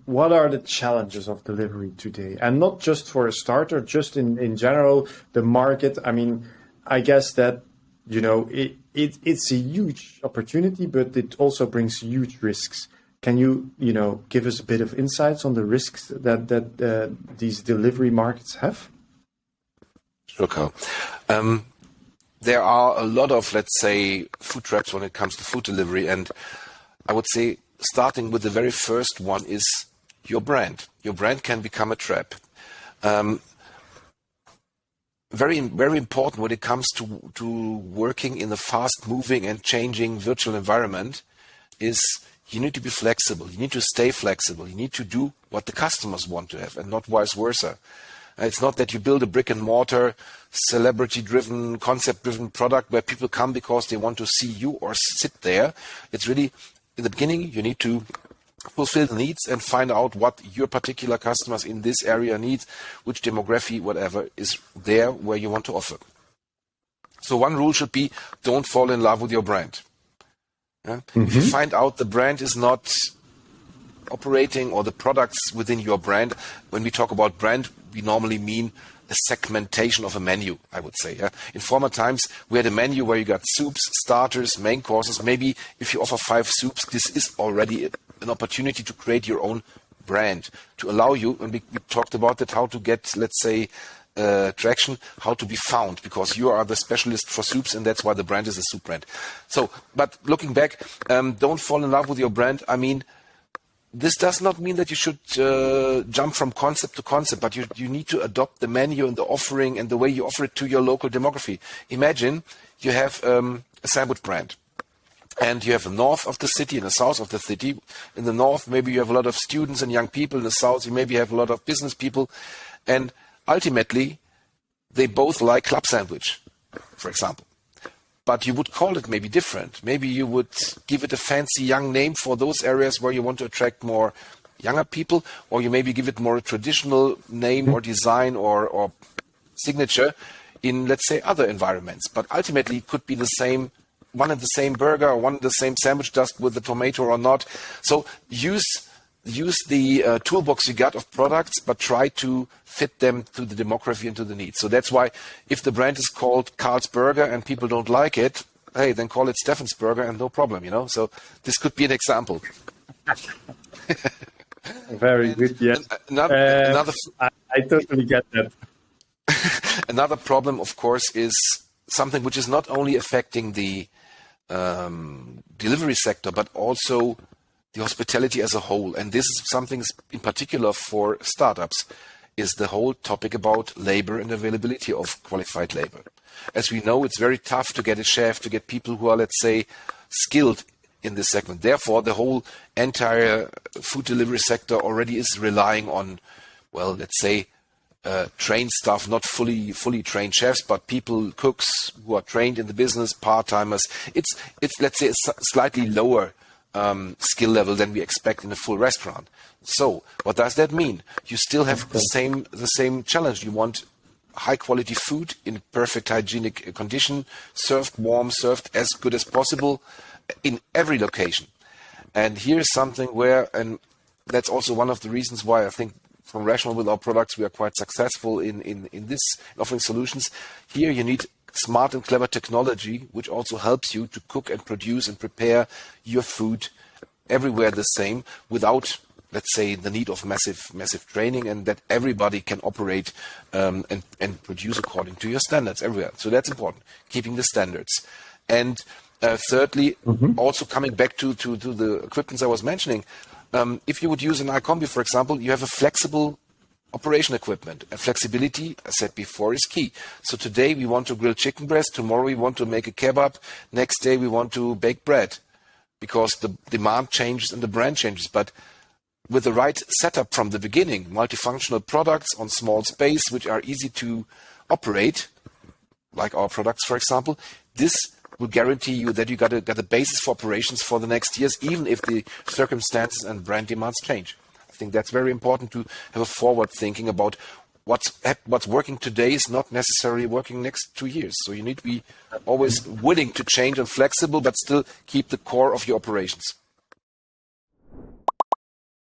what are the challenges of delivery today? And not just for a starter, just in general, the market. I mean, I guess that, it's a huge opportunity, but it also brings huge risks. Can you, give us a bit of insights on the risks that these delivery markets have? Sure, Carl. There are a lot of, let's say, food traps when it comes to food delivery. And I would say starting with the very first one is your brand. Your brand can become a trap. Very, very important when it comes to working in a fast-moving and changing virtual environment is you need to be flexible. You need to stay flexible. You need to do what the customers want to have and not vice versa. It's not that you build a brick and mortar, celebrity-driven, concept-driven product where people come because they want to see you or sit there. It's really, in the beginning, you need to fulfill the needs and find out what your particular customers in this area need, which demography, whatever, is there where you want to offer. So one rule should be, don't fall in love with your brand. Yeah? Mm-hmm. If you find out the brand is not operating or the products within your brand, when we talk about brand, we normally mean a segmentation of a menu, I would say. Yeah? In former times, we had a menu where you got soups, starters, main courses. Maybe if you offer 5 soups, this is already an opportunity to create your own brand, to allow you, and we talked about that, how to get, let's say, traction, how to be found, because you are the specialist for soups, and that's why the brand is a soup brand. So, but looking back, don't fall in love with your brand. I mean, this does not mean that you should jump from concept to concept, but you need to adopt the menu and the offering and the way you offer it to your local demography. Imagine you have a sandwich brand, and you have the north of the city and the south of the city. In the north, maybe you have a lot of students and young people. In the south, you maybe have a lot of business people. And ultimately, they both like club sandwich, for example. But you would call it maybe different. Maybe you would give it a fancy young name for those areas where you want to attract more younger people, or you maybe give it more a traditional name or design or signature in, let's say, other environments. But ultimately, it could be the same, one and the same burger or one and the same sandwich, just with the tomato or not. So use the toolbox you got of products, but try to fit them to the demography and to the needs. So that's why if the brand is called Carl's Burger and people don't like it, hey, then call it Stephan's Burger and no problem, So this could be an example. Very good, yeah. I totally get that. Another problem, of course, is something which is not only affecting the delivery sector, but also the hospitality as a whole. And this is something in particular for startups, is the whole topic about labor and availability of qualified labor. As we know, it's very tough to get a chef, to get people who are, let's say, skilled in this segment. Therefore, the whole entire food delivery sector already is relying on, well, let's say, trained staff, not fully trained chefs, but people, cooks who are trained in the business, part-timers. It's let's say, a slightly lower skill level than we expect in a full restaurant. So what does that mean? You still have the same challenge. You want high quality food in perfect hygienic condition, served warm, served as good as possible in every location. And here's something where, and that's also one of the reasons why I think from Rational with our products we are quite successful in this offering solutions. Here you need smart and clever technology, which also helps you to cook and produce and prepare your food everywhere the same, without, let's say, the need of massive training, and that everybody can operate and produce according to your standards everywhere. So that's important, keeping the standards. And thirdly, also coming back to the equipment I was mentioning, if you would use an iCombi, for example, you have a flexible operation equipment. And flexibility, as I said before, is key. So today we want to grill chicken breast, tomorrow we want to make a kebab, next day we want to bake bread, because the demand changes and the brand changes. But with the right setup from the beginning, multifunctional products on small space, which are easy to operate, like our products, for example, this will guarantee you that you got a basis for operations for the next years, even if the circumstances and brand demands change. I think that's very important to have a forward thinking about what's working today is not necessarily working next 2 years. So you need to be always willing to change and flexible, but still keep the core of your operations.